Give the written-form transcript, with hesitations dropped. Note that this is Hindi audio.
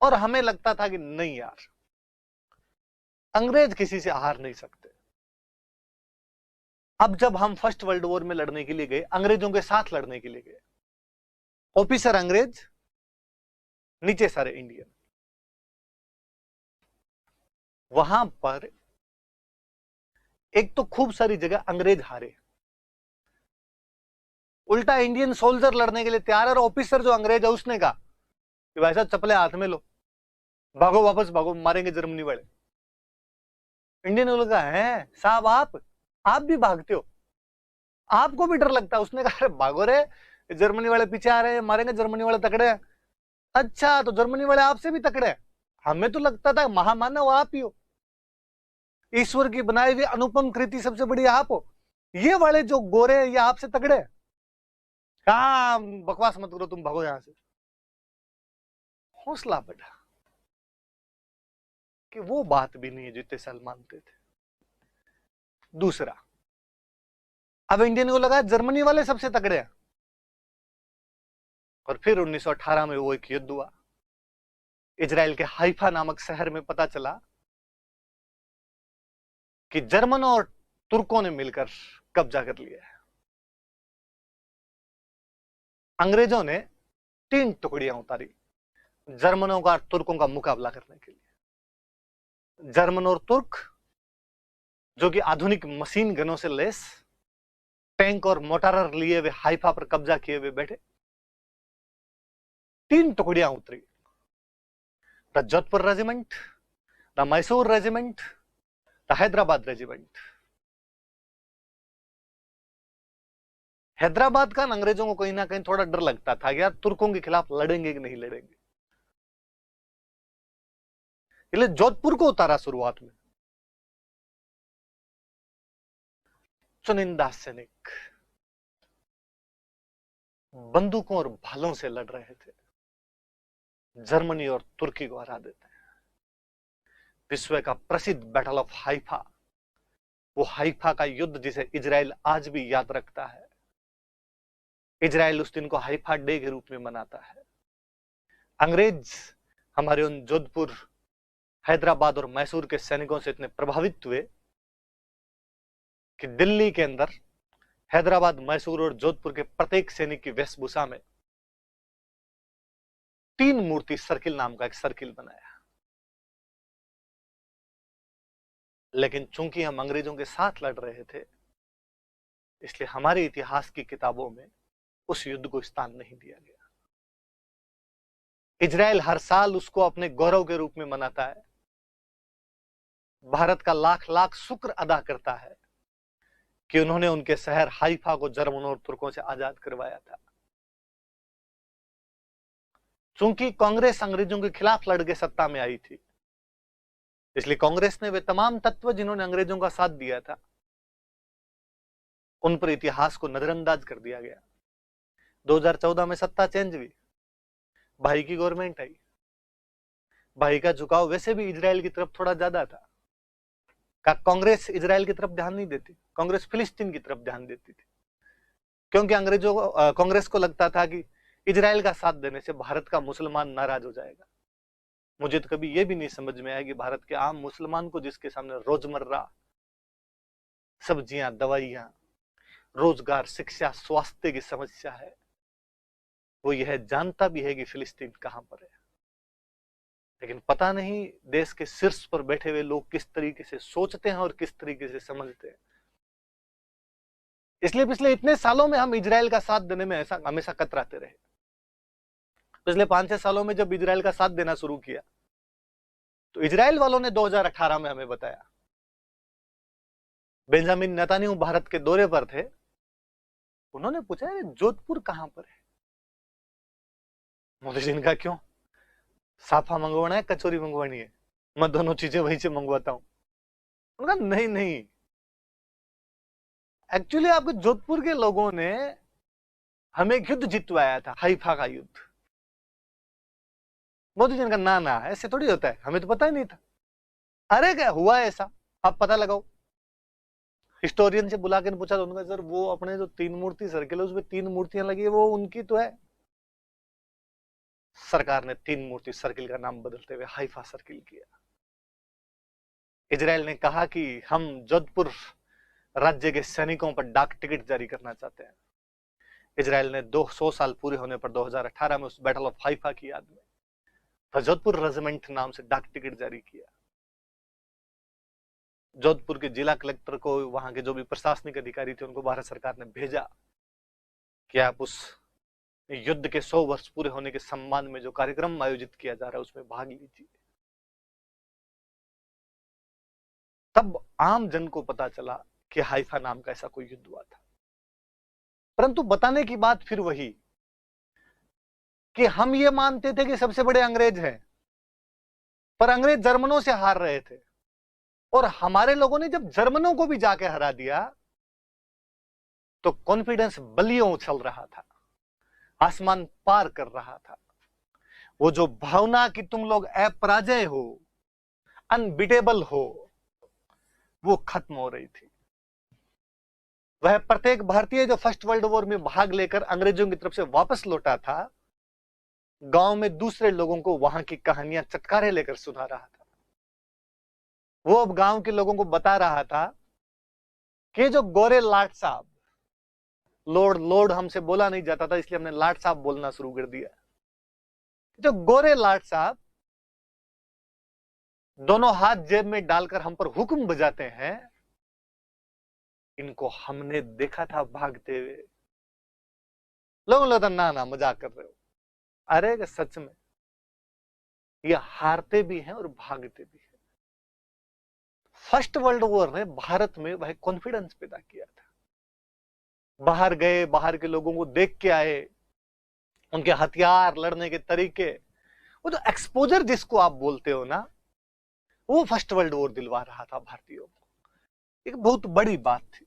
और हमें लगता था कि नहीं यार, अंग्रेज किसी से हार नहीं सकते। अब जब हम फर्स्ट वर्ल्ड वॉर में लड़ने के लिए गए, अंग्रेजों के साथ लड़ने के लिए गए, ऑफिसर अंग्रेज, नीचे सारे इंडियन, वहां पर एक तो खूब सारी जगह अंग्रेज हारे, उल्टा इंडियन सोल्जर लड़ने के लिए तैयार है, और ऑफिसर जो अंग्रेज है उसने कहा कि भाई साहब चप्पलें हाथ में लो, भागो वापस भागो, मारेंगे जर्मनी वाले। इंडियन ने कहा है साहब आप भी भागते हो, आपको भी डर लगता है? उसने कहा अरे भागो रे, जर्मनी वाले पीछे आ रहे हैं, मारेंगे, जर्मनी वाले तकड़े हैं। अच्छा तो जर्मनी वाले आपसे भी तकड़े हैं? हमें तो लगता था महामानव आप ही हो, ईश्वर की बनाई हुई अनुपम कृति सबसे बड़ी आप हो, ये वाले जो गोरे हैं ये आपसे तगड़े हैं। कहा बकवास मत करो, तुम भागो यहां से। हौसला बढ़ा कि वो बात भी नहीं है जितने साल मानते थे। दूसरा, अब इंडियन को लगा जर्मनी वाले सबसे तगड़े हैं, और फिर 1918 में वो एक युद्ध हुआ। इजराइल के हाइफा नामक शहर में पता चला कि जर्मनों और तुर्कों ने मिलकर कब्जा कर लिया है। अंग्रेजों ने 3 टुकड़ियां उतारी जर्मनों का और तुर्कों का मुकाबला करने के लिए। जर्मन और तुर्क जो कि आधुनिक मशीन गनों से लेस, टैंक और मोटार लिए हुए हाइफा पर कब्जा किए हुए बैठे। 3 टुकड़ियां उतरी, the Jodhpur regiment, the Mysore regiment, the Hyderabad regiment. Hyderabad का अंग्रेजों को कहीं ना कहीं थोड़ा डर लगता था कि यार तुर्कों के खिलाफ लड़ेंगे कि नहीं लड़ेंगे, इसलिए जोधपुर को उतारा शुरुआत में। चुनिंदा सैनिक बंदूकों और भालों से लड़ रहे थे, जर्मनी और तुर्की को हरा देते हैं। विश्व का प्रसिद्ध बैटल ऑफ हाइफा, वो हाइफा का युद्ध जिसे इजराइल आज भी याद रखता है। इजराइल उस दिन को हाइफा डे के रूप में मनाता है। अंग्रेज हमारे उन जोधपुर, हैदराबाद और मैसूर के सैनिकों से इतने प्रभावित हुए कि दिल्ली के अंदर हैदराबाद, मैसूर और जोधपुर के प्रत्येक सैनिक की वेशभूषा में 3 मूर्ति सर्किल नाम का एक सर्किल बनाया। लेकिन चूंकि हम अंग्रेजों के साथ लड़ रहे थे, इसलिए हमारे इतिहास की किताबों में उस युद्ध को स्थान नहीं दिया गया। इजराइल हर साल उसको अपने गौरव के रूप में मनाता है, भारत का लाख लाख शुक्र अदा करता है कि उन्होंने उनके शहर हाइफा को जर्मनों और तुर्कों से आजाद करवाया था। चूंकि कांग्रेस अंग्रेजों के खिलाफ लड़ के सत्ता में आई थी, इसलिए कांग्रेस ने वे तमाम तत्व जिन्होंने अंग्रेजों का साथ दिया था, उन पर इतिहास को नजरअंदाज कर दिया गया। 2014 में सत्ता चेंज हुई, भाई की गवर्नमेंट आई। भाई का झुकाव वैसे भी इजराइल की तरफ थोड़ा ज्यादा था। कांग्रेस इजराइल की तरफ ध्यान नहीं देती, कांग्रेस फिलिस्तीन की तरफ ध्यान देती थी, क्योंकि अंग्रेजों को, कांग्रेस को लगता था कि इजराइल का साथ देने से भारत का मुसलमान नाराज हो जाएगा। मुझे तो कभी यह भी नहीं समझ में आया कि भारत के आम मुसलमान को, जिसके सामने रोजमर्रा सब्जियां, दवाइयां, रोजगार, शिक्षा, स्वास्थ्य की समस्या है, वो यह जानता भी है कि फिलिस्तीन कहां पर है। लेकिन पता नहीं देश के शीर्ष पर बैठे हुए लोग किस तरीके से सोचते हैं और किस तरीके से समझते हैं। इसलिए पिछले इतने सालों में हम इजराइल का साथ देने में ऐसा हमेशा कतराते रहे। पिछले 5-6 सालों में जब इजराइल का साथ देना शुरू किया, तो इजराइल वालों ने 2018 में हमें बताया, बेंजामिन नेतान्याहू भारत के दौरे पर थे, उन्होंने पूछा अरे जोधपुर कहां पर है? मोदी जी ने कहा क्यों, साफा मंगवाना है, कचौरी मंगवानी है? मैं दोनों चीजें वहीं से मंगवाता हूं। उन्होंने कहा नहीं नहीं, एक्चुअली आपके जोधपुर के लोगों ने हमें एक युद्ध जितवाया था, हाइफा का युद्ध। मोदी जी ने कहा ना ना, ऐसे थोड़ी होता है, हमें तो पता ही नहीं था। अरे क्या हुआ ऐसा, आप पता लगाओ। हिस्टोरियन से बुला के पूछा तो उन्होंने कहा सर वो अपने जो 3 मूर्ति सर्किल है उसमें 3 मूर्तियां लगी है, वो उनकी तो है। सरकार ने 3 मूर्ति सर्किल का नाम बदलते हुए हाइफा सर्किल किया। इजराइल ने कहा कि हम जोधपुर राज्य के सैनिकों पर डाक टिकट जारी करना चाहते हैं। इजराइल ने 200 साल पूरे होने पर 2018 में उस बैटल ऑफ हाइफा की याद में जोधपुर रेजिमेंट नाम से डाक टिकट जारी किया। जोधपुर के जिला कलेक्टर को, वहां के जो भी प्रशासनिक अधिकारी थे, उनको भारत सरकार ने भेजा कि आप उस युद्ध के 100 वर्ष पूरे होने के सम्मान में जो कार्यक्रम आयोजित किया जा रहा है उसमें भाग लीजिए। तब आम जन को पता चला कि हाइफा नाम का ऐसा कोई युद्ध हुआ था। परंतु बताने की बात फिर वही कि हम ये मानते थे कि सबसे बड़े अंग्रेज हैं, पर अंग्रेज जर्मनों से हार रहे थे और हमारे लोगों ने जब जर्मनों को भी जाके हरा दिया तो कॉन्फिडेंस बलियों उछल रहा था, आसमान पार कर रहा था। वो जो भावना कि तुम लोग अपराजय हो, अनबीटेबल हो, वो खत्म हो रही थी। वह प्रत्येक भारतीय जो फर्स्ट वर्ल्ड वॉर में भाग लेकर अंग्रेजों की तरफ से वापस लौटा था, गांव में दूसरे लोगों को वहां की कहानियां चटकारे लेकर सुना रहा था। वो अब गांव के लोगों को बता रहा था कि जो गोरे लाट साहब, लॉर्ड हमसे बोला नहीं जाता था इसलिए हमने लाट साहब बोलना शुरू कर दिया, जो गोरे लाट साहब दोनों हाथ जेब में डालकर हम पर हुक्म बजाते हैं, इनको हमने देखा था भागते हुए। लोगों ने ना मजाक कर रहे हो। अरे सच में ये हारते भी हैं और भागते भी हैं। फर्स्ट वर्ल्ड वॉर ने भारत में वह कॉन्फिडेंस पैदा किया था। बाहर गए, बाहर के लोगों को देख के आए, उनके हथियार, लड़ने के तरीके, वो जो एक्सपोजर जिसको आप बोलते हो ना, वो फर्स्ट वर्ल्ड वॉर दिलवा रहा था भारतीयों को। एक बहुत बड़ी बात थी।